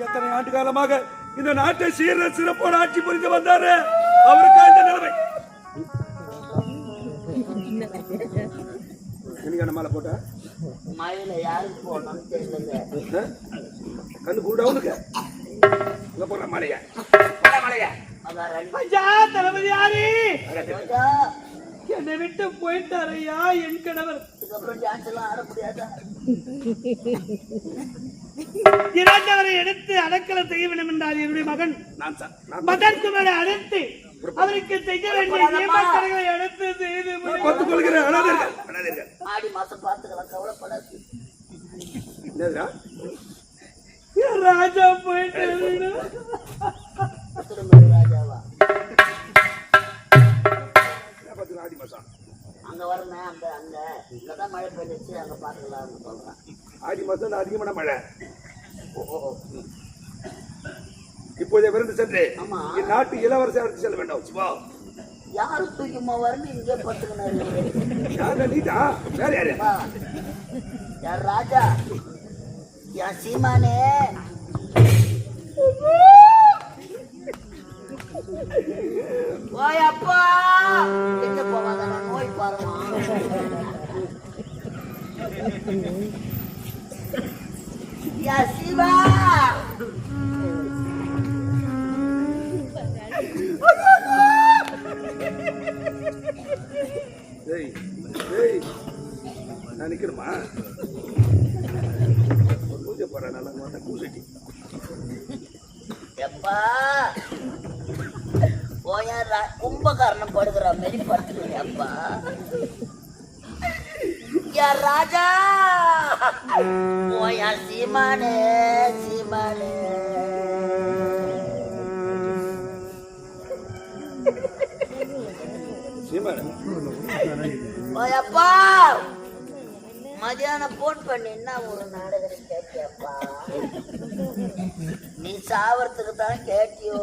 எத்தனை ஆண்டு காலமாக இந்த நாட்டை சீர சிறப்போடு ஆட்சி புரிந்து வந்தாரு. அவருக்கு இந்த நிலைமை. மாலை போட்ட மழையில யாருக்கு போனோம்னு தெரியல. கண்ணு கூடவுனுக்கு போடுற மலையா மலையா தளபதி யாரு என்னை விட்டு போயிட்டாரையா என் கணவர். இதுக்கப்புறம் டான்ஸ் எல்லாம் ஆட முடியாதா? இறந்தவரை எடுத்து அடக்கலம் செய்ய வேண்டும் என்றார் என்னுடைய மகன் மதன் குமாரை அழைத்து அவருக்கு செய்ய வேண்டிய நியமங்களை எடுத்து செய்து ஆடி மாசம் பார்த்துக்கலாம், கவலைப்படாது. ராஜா போயிட்டு ராஜாவா ஆடி மாசம் அங்க வரணும். அங்க அங்க இங்கதான் மழை பெய்ஞ்சிச்சு, அங்க பாத்துக்கலாம்னு சொல்றேன். ஆடி மாசம் அதிகமான மழை. இப்போதே விருந்து சென்று நாட்டு இளவரசி அழைத்து செல்ல வேண்டும். சிவா யாரு தூக்கிமா வரணும் இங்கே பத்துக்கினாரு. நீதா வேற யாரு? யார் ராஜா? யார் சீமானே? ஓய் அப்பா எங்க போவாங்க? நான் நோய் பாருமா. யா சிவா நான் நிக்கணுமா? பூஜை போற நல்லா பூசட்டி எப்பா போயா கும்பகாரணம் படுகிற மாரி படுத்துக்கிறேன். அப்பா யார் ராஜா? போயா சீமானே சீமானே. போயப்பா மதியானம் போன் பண்ணி என்ன ஒரு நாடகம் கேட்டியப்பா? நீ சாவறதுக்கு தான் கேட்டியோ?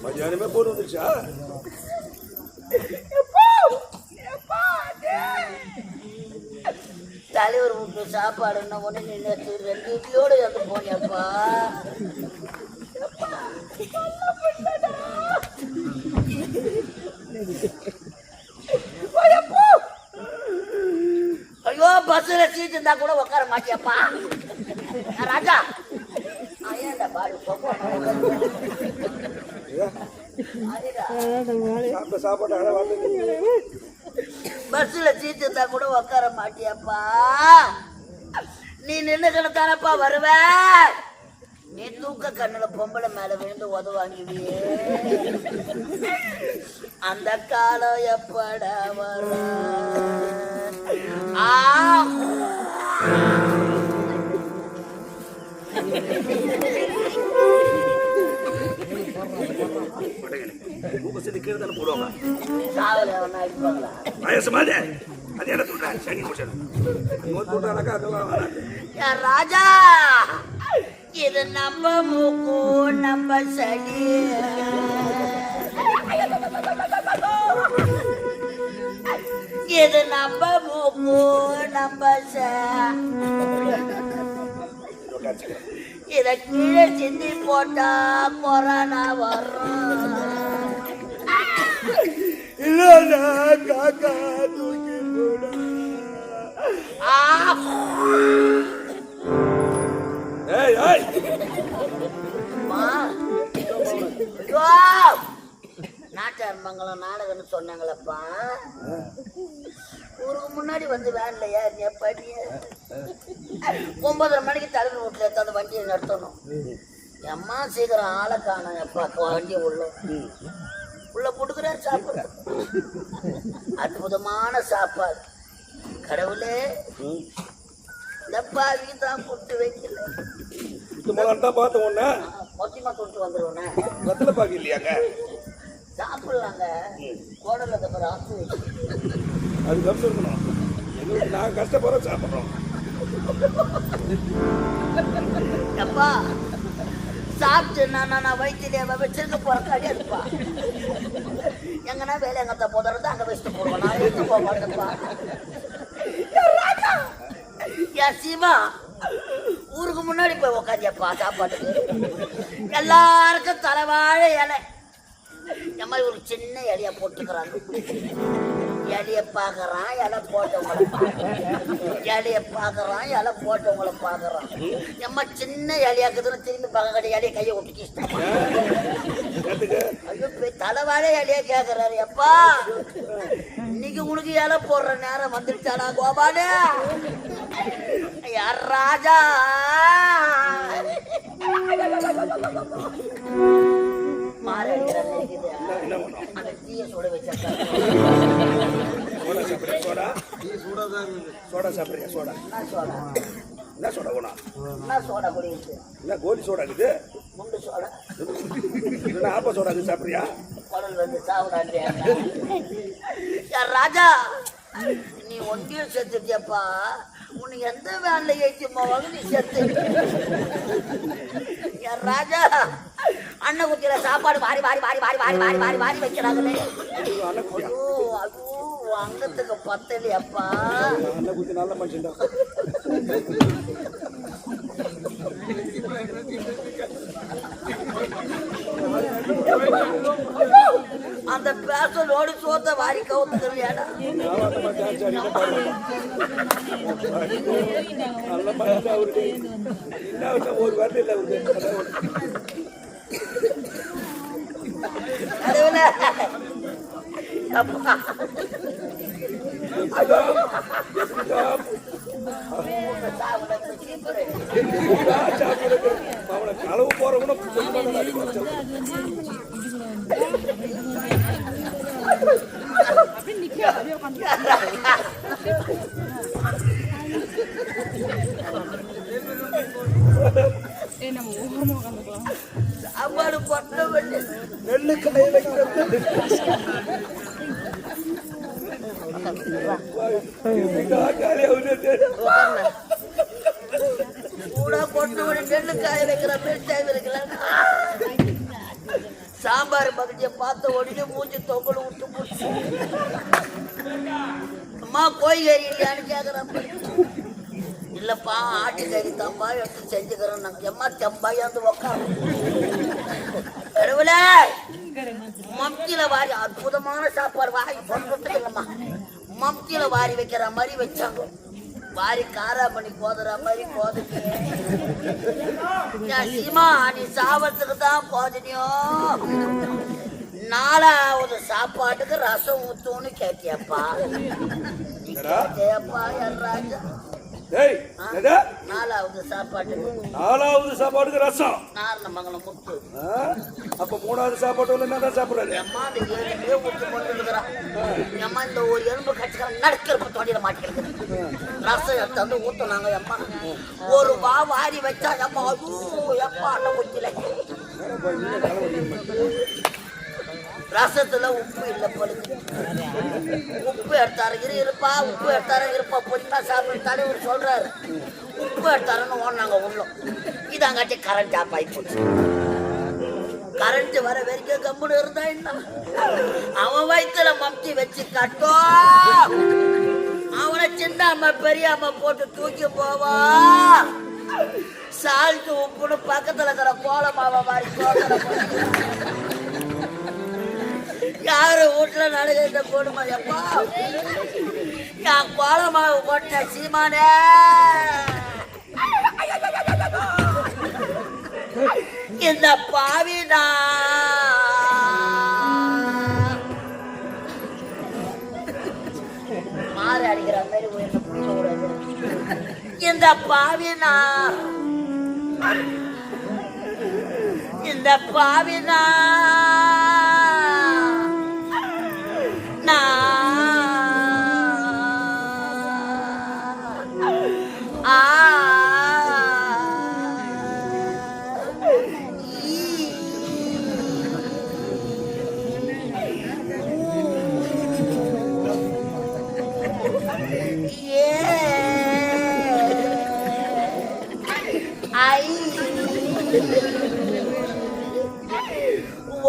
மதியானமே போன் வந்துச்சா? தலைவர் வீட்டு சாப்பாடு என்ன ஒண்ணு நின்று 2 இட்லியோடு வந்து போனியப்பா. ஐயோ பஸ்ல சீட் இருந்தா கூட உட்கார மாட்டியப்பா. ராஜா ஏன்டா பாரு சாப்பாடு பஸ்ல சீட் இருந்தா கூட உட்கார மாட்டியப்பா. நீ நின்று கிடத்தானப்பா வருவ. நீ தூக்க கண்ணுல பொம்பளை மேல விழுந்து உதவாங்கிவியே. அந்த காலம் எப்படா வரும்? ராஜா இது நம்ம மூக்கு நம்ம சளி. இது நம்ம மூக்கு நம்ம இத கீழே சிந்தி போட்டா கொரோனா வரும். இல்ல காக்கா தூக்கி போட. நாட்டார் மங்கலம் நாடகம்னு சொன்னாங்களப்பா. ஊருக்கு முன்னாடி வந்து வேன்லையா எப்படி 9:30 மணிக்கு தலைவர் வீட்டுல எடுத்து அந்த வண்டியை நிறுத்தணும். எம்மா சீக்கிரம் ஆளை காணும். எப்பா வண்டியை உள்ள போட்டுக்கிறார் சாப்பாடு. அற்புதமான சாப்பாடு. கடவுளே இந்த பாவி தான் கொட்டு வைக்கல. மொத்தமா கொண்டு வந்துருவோண்ணே. சாப்பிடலாங்க. கோடல ஆசு அது இருக்கணும். நாங்க கஷ்டப்படுற சாப்பிடுறோம். அப்பா சாப்பிட்டு நான் வயிற்றுல வச்சிருக்க போற கிடையாதுப்பா. எங்கன்னா வேலை எங்கத்த போதுறது அங்க வச்சுட்டு போடுவோம். நான் எடுத்து போக மாட்டேன்ப்பா. என் சீமா ஊருக்கு முன்னாடி போய் உக்காந்தியப்பா சாப்பாட்டுக்கு. எல்லாருக்கும் தலைவாழை இலை இந்த மாதிரி ஒரு சின்ன இலைய போட்டுக்கிறாங்க. இலைய பாக்குறான், இலை போட்டவங்களை இலைய பாக்குறான், இலை போட்டவங்களை பாக்குறான். எம்மா சின்ன இலையாக்குதுன்னு திரும்பி பார்க்க இலைய கையை ஒட்டிக்கு ஐயோ தலைவாழை இலைய கேக்குறாரு. எப்பா இன்னைக்கு உனக்கு இலை போடுற நேரம் வந்துருச்சாடா கோபாலு. யார் ராஜா மாற அந்த தீய சுட வச்சா சோடா சாப்பிடுறியா? சோடா என்ன சோடா போனா? என்ன சோடா குடிக்குது? என்ன கோலி சோடா இருக்குது? முண்டு சோடா என்ன ஆப்ப சோடா சாப்பிடுறியா? குடல் வந்து சாப்பிடாண்டியா? யார் ராஜா நீ ஒன்றியும் செத்துட்டியப்பா. உனக்கு எந்த வேலை ஏற்றுமாவாங்க நீ செத்து. யார் ராஜா அண்ணன் குத்தியில சாப்பாடு வாரி வாரி வாரி வாரி வாரி வாரி வாரி வாரி வைக்கிறாங்களே. ஐயோ ஐயோ அங்கத்துக்கு பத்தலையப்பா. அண்ணன் குத்தி நல்ல மனுஷன். அந்த பேசலோடு சோத்த வாரி கவுத்துக்கிறேன். நல்ல மனுஷன் அவருக்கு. என்ன ஒரு வார்த்தை இல்லை அவருக்கு. அவனை களவு போறவன சாப்பாடு கொட்ட வேண்டிய நெல்லு காய வைக்கிறது. கூட கொட்ட வேண்டிய நெல்லு காய வைக்கிற மிளகாய் இருக்கலாம். சாம்பார் பகுதியை பார்த்த உடனே மூஞ்சி தொங்கல் விட்டு போச்சு. அம்மா கோய்கறி இல்லையான்னு கேக்குறப்ப இல்லப்பா ஆட்டுக்கறி தம்பா எடுத்து செஞ்சுக்கிறோம். நாங்க எம்மா செம்பாயாந்து உக்காரு கடவுளே. மம்தியில வாரி அற்புதமான சாப்பாடு வாங்கி போட்டு இல்லம்மா மம்தியில வாரி வைக்கிற மாதிரி வச்சாங்க. வாரி காரா பண்ணி கோதுற மாதிரி கோதுக்கு சீமா நீ சாவத்துக்கு தான் கோதினியோ. 4வது சாப்பாட்டுக்கு ரசம் ஊத்துன்னு கேட்டியப்பா. நீ கேட்டியப்பா யார் ராஜா? 4வது சாப்பாட்டுக்கு ரசம். நாரணமங்கலம் முத்து. அப்ப 3வது சாப்பாடு என்ன சாப்பிடுறாரு? அம்மா அந்த எலும்பே ஊத்து கொண்டு இருக்கிறான். அம்மா இந்த ஒரு எலும்பு கட்சிக்கார நடக்கிறப்ப தொண்டியில மாட்டிக்கிறது. ரசம் எடுத்து வந்து ஊத்துனாங்க. அம்மா ஒரு வாரி வச்சா அம்மா ஐயோ எப்பா அண்ண ஊத்தில. ரசத்துல உப்பு இல்லை பழுது. உப்பு எடுத்தாரு இருப்பா உப்பு எடுத்தாரு இருப்பா பொண்ணா சாப்பிட்டு தலைவர் சொல்றாரு. உப்பு எடுத்தாருன்னு ஓடினாங்க உள்ள. இதாங்காட்டி கரண்ட் ஆஃப் ஆகி போச்சு. கரண்ட் வர வரைக்கும் கம்முன்னு இருந்தா என்ன? அவன் வயிற்றுல மம்தி வச்சு கட்டும். அவனை சின்ன அம்மா பெரிய அம்மா போட்டு தூக்கி போவா. சால்ட்டு உப்புன்னு பக்கத்துல இருக்கிற கோலமாவை மாதிரி சோதனை யாரு வீட்டுல நடக்கிற போடுமா? எப்பா என் கோலமாவை போட்ட சீமானே இந்த பாவினா மாறு அடிக்கிற மாதிரி உயர்ந்த கூடாது. இந்த பாவினா இந்த பாவினா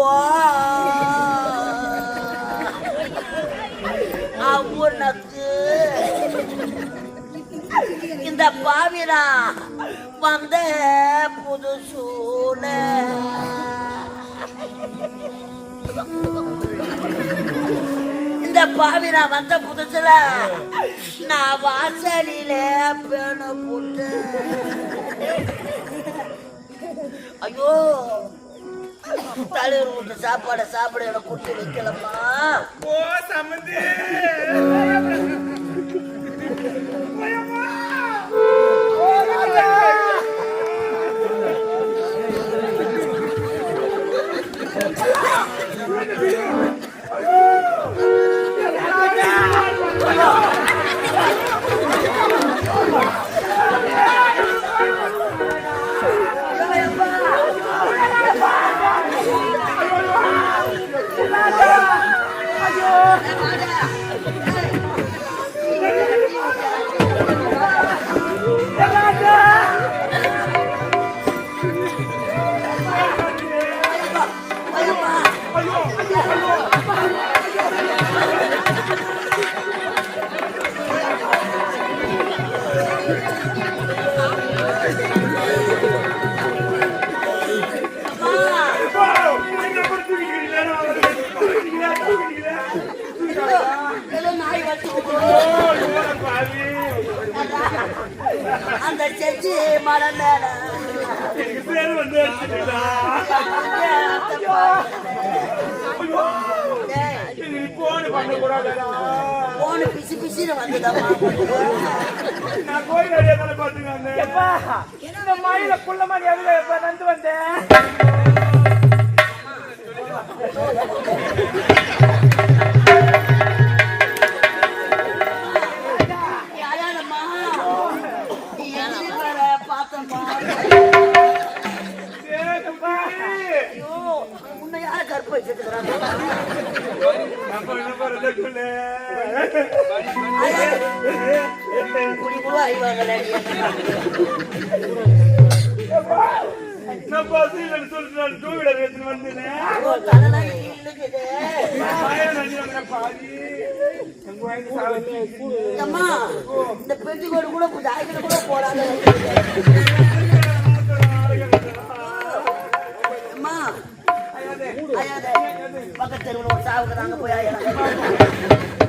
அப்போ உனக்கு இந்த பாவிரா வந்த புது சூழ இந்த பாவிரா வந்த புதுசுல நான் வாசலில பேண போட்டு ஐயோ தலைவர் விட்டு சாப்பாடு சாப்பிட எனக்கு குட்டி வைக்கலம்மா. ஓ சம்மந்தி அந்த செச்சு மரம் மேல போன பிசி பிசின்னு வந்துதம்மா. மயில குள்ளமா நந்து வந்தேன் இந்த பெட்டிக்கோடு கூட கூட போறாங்க. பக்கத்து தெருவில் ஒரு சாவுக்கு நாங்க போய்